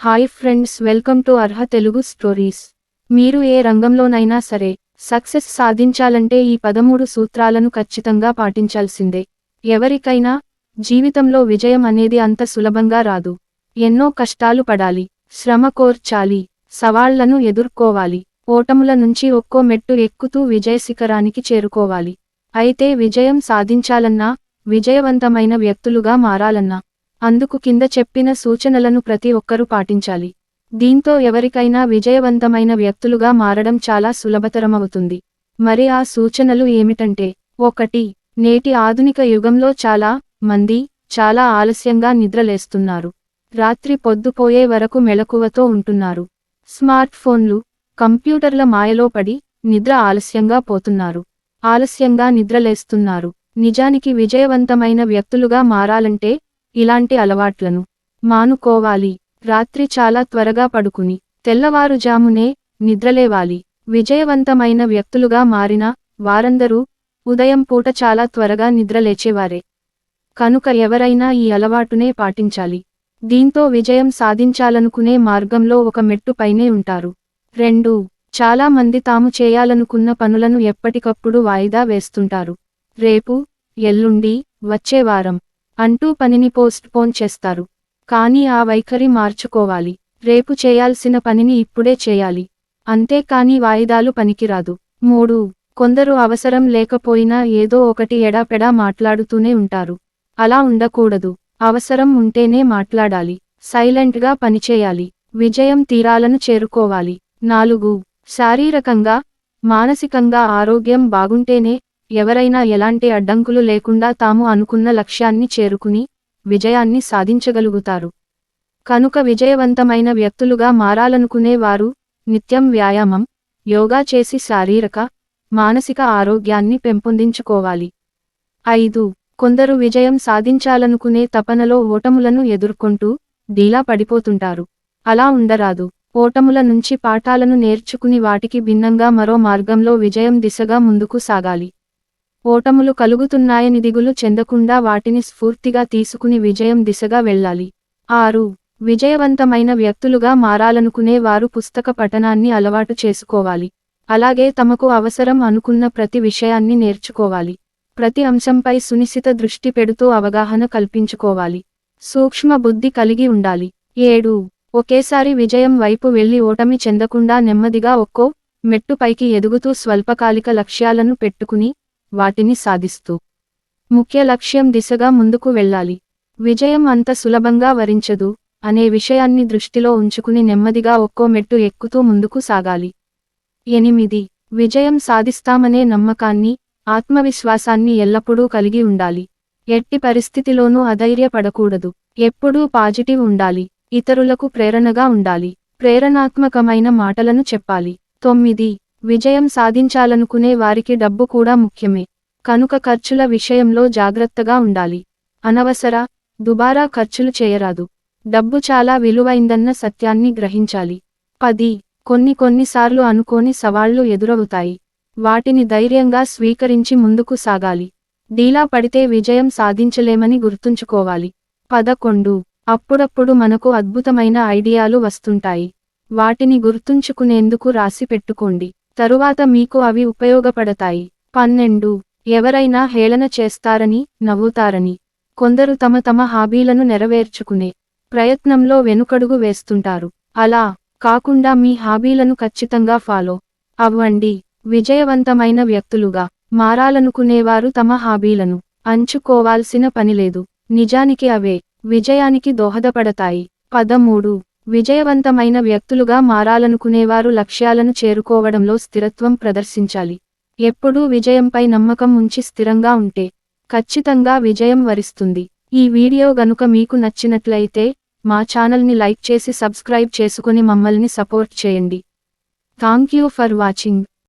Hi friends, welcome to Arha Telugu stories. మీరు ఏ రంగంలోనైనా సరే success సాధించాలంటే ఈ 13 సూత్రాలను ఖచ్చితంగా పాటించాల్సిందే. ఎవరికైనా జీవితంలో విజయం అనేది అంత సులభంగా రాదు. ఎన్నో కష్టాలు పడాలి, శ్రమ కోర్చాలి, సవాళ్లను ఎదుర్కోవాలి, ఓటముల నుంచి ఒక్కో మెట్టు ఎక్కుతూ విజయ శిఖరానికి చేరుకోవాలి. అయితే విజయం సాధించాలన్నా, విజయవంతమైన వ్యక్తులుగా మారాలన్నా అందుకు కింద చెప్పిన సూచనలను ప్రతి ఒక్కరూ పాటించాలి. దీంతో ఎవరికైనా విజయవంతమైన వ్యక్తులుగా మారడం చాలా సులభతరమవుతుంది. మరి ఆ సూచనలు ఏమిటంటే, 1. నేటి ఆధునిక యుగంలో చాలా మంది చాలా ఆలస్యంగా నిద్రలేస్తున్నారు. రాత్రి పొద్దుపోయే వరకు మెలకువతో ఉంటున్నారు. స్మార్ట్ ఫోన్లు, కంప్యూటర్ల మాయలో పడి నిద్ర ఆలస్యంగా పోతున్నారు. ఆలస్యంగా నిద్రలేస్తున్నారు. నిజానికి విజయవంతమైన వ్యక్తులుగా మారాలంటే ఇలాంటి అలవాట్లను మానుకోవాలి. రాత్రి చాలా త్వరగా పడుకుని తెల్లవారుజామునే నిద్రలేవాలి. విజయవంతమైన వ్యక్తులుగా మారిన వారందరూ ఉదయం పూట చాలా త్వరగా నిద్రలేచేవారే. కనుక ఎవరైనా ఈ అలవాటునే పాటించాలి. దీంతో విజయం సాధించాలనుకునే మార్గంలో ఒక మెట్టు పైనే ఉంటారు. 2. చాలా మంది తాము చేయాలనుకున్న పనులను ఎప్పటికప్పుడు వాయిదా వేస్తుంటారు. రేపు, ఎల్లుండి, వచ్చే వారం అంటూ పనిని పోస్ట్ పోన్ చేస్తారు. కానీ ఆ వైఖరి మార్చుకోవాలి. రేపు చేయాల్సిన పనిని ఇప్పుడే చేయాలి. అంతేకాని వాయిదాలు పనికిరాదు. 3. కొందరు అవసరం లేకపోయినా ఏదో ఒకటి ఎడాపెడా మాట్లాడుతూనే ఉంటారు. అలా ఉండకూడదు. అవసరం ఉంటేనే మాట్లాడాలి. సైలెంట్గా పనిచేయాలి. విజయం తీరాలను చేరుకోవాలి. 4. శారీరకంగా, మానసికంగా ఆరోగ్యం బాగుంటేనే ఎవరైనా ఎలాంటి అడ్డంకులు లేకుండా తాము అనుకున్న లక్ష్యాన్ని చేరుకుని విజయాన్ని సాధించగలుగుతారు. కనుక విజయవంతమైన వ్యక్తులుగా మారాలనుకునే వారు నిత్యం వ్యాయామం, యోగా చేసి శారీరక, మానసిక ఆరోగ్యాన్ని పెంపొందించుకోవాలి. 5. కొందరు విజయం సాధించాలనుకునే తపనలో ఓటములను ఎదుర్కొంటూ డీలా పడిపోతుంటారు. అలా ఉండరాదు. ఓటముల నుంచి పాఠాలను నేర్చుకుని వాటికి భిన్నంగా మరో మార్గంలో విజయం దిశగా ముందుకు సాగాలి. ఓటములు కలుగుతున్నాయని దిగులు చెందకుండా వాటిని స్ఫూర్తిగా తీసుకుని విజయం దిశగా వెళ్ళాలి. 6. విజయవంతమైన వ్యక్తులుగా మారాలనుకునే వారు పుస్తక పఠనాన్ని అలవాటు చేసుకోవాలి. అలాగే తమకు అవసరం అనుకున్న ప్రతి విషయాన్ని నేర్చుకోవాలి. ప్రతి అంశంపై సునిశిత దృష్టి పెడుతూ అవగాహన కల్పించుకోవాలి. సూక్ష్మ బుద్ధి కలిగి ఉండాలి. 7. ఒకేసారి విజయం వైపు వెళ్లి ఓటమి చెందకుండా నెమ్మదిగా ఒక్కో మెట్టు పైకి ఎదుగుతూ స్వల్పకాలిక లక్ష్యాలను పెట్టుకుని వాటిని సాధిస్తూ ముఖ్య లక్ష్యం దిశగా ముందుకు వెళ్ళాలి. విజయం అంత సులభంగా వరించదు అనే విషయాన్ని దృష్టిలో ఉంచుకుని నెమ్మదిగా ఒక్కో మెట్టు ఎక్కుతూ ముందుకు సాగాలి. 8. విజయం సాధిస్తామనే నమ్మకాన్ని, ఆత్మవిశ్వాసాన్ని ఎల్లప్పుడూ కలిగి ఉండాలి. ఎట్టి పరిస్థితిలోనూ అధైర్యపడకూడదు. ఎప్పుడూ పాజిటివ్ ఉండాలి. ఇతరులకు ప్రేరణగా ఉండాలి. ప్రేరణాత్మకమైన మాటలను చెప్పాలి. 9. విజయం సాధించాలనుకునే వారికి డబ్బు కూడా ముఖ్యమే. కనుక ఖర్చుల విషయంలో జాగ్రత్తగా ఉండాలి. అనవసర, దుబారా ఖర్చులు చేయరాదు. డబ్బు చాలా విలువైందన్న సత్యాన్ని గ్రహించాలి. 10. కొన్నిసార్లు అనుకోని సవాళ్లు ఎదురవుతాయి. వాటిని ధైర్యంగా స్వీకరించి ముందుకు సాగాలి. డీలా పడితే విజయం సాధించలేమని గుర్తుంచుకోవాలి. 11. అప్పుడప్పుడు మనకు అద్భుతమైన ఐడియాలు వస్తుంటాయి. వాటిని గుర్తుంచుకునేందుకు రాసి పెట్టుకోండి. తరువాత మీకు అవి ఉపయోగపడతాయి. 12. ఎవరైనా హేళన చేస్తారని, నవ్వుతారని కొందరు తమ హాబీలను నెరవేర్చుకునే ప్రయత్నంలో వెనుకడుగు వేస్తుంటారు. అలా కాకుండా మీ హాబీలను ఖచ్చితంగా ఫాలో అవ్వండి. విజయవంతమైన వ్యక్తులుగా మారాలనుకునేవారు తమ హాబీలను అంచుకోవాల్సిన పనిలేదు. నిజానికి అవే విజయానికి దోహదపడతాయి. 13. విజయవంతమైన వ్యక్తులుగా మారాలనుకునేవారు లక్ష్యాలను చేరుకోవడంలో స్థిరత్వం ప్రదర్శించాలి. ఎప్పుడూ విజయంపై నమ్మకం ఉంచి స్థిరంగా ఉంటే ఖచ్చితంగా విజయం వరిస్తుంది. ఈ వీడియో గనుక మీకు నచ్చినట్లయితే మా ఛానల్ని లైక్ చేసి సబ్స్క్రైబ్ చేసుకుని మమ్మల్ని సపోర్ట్ చేయండి. Thank you for watching.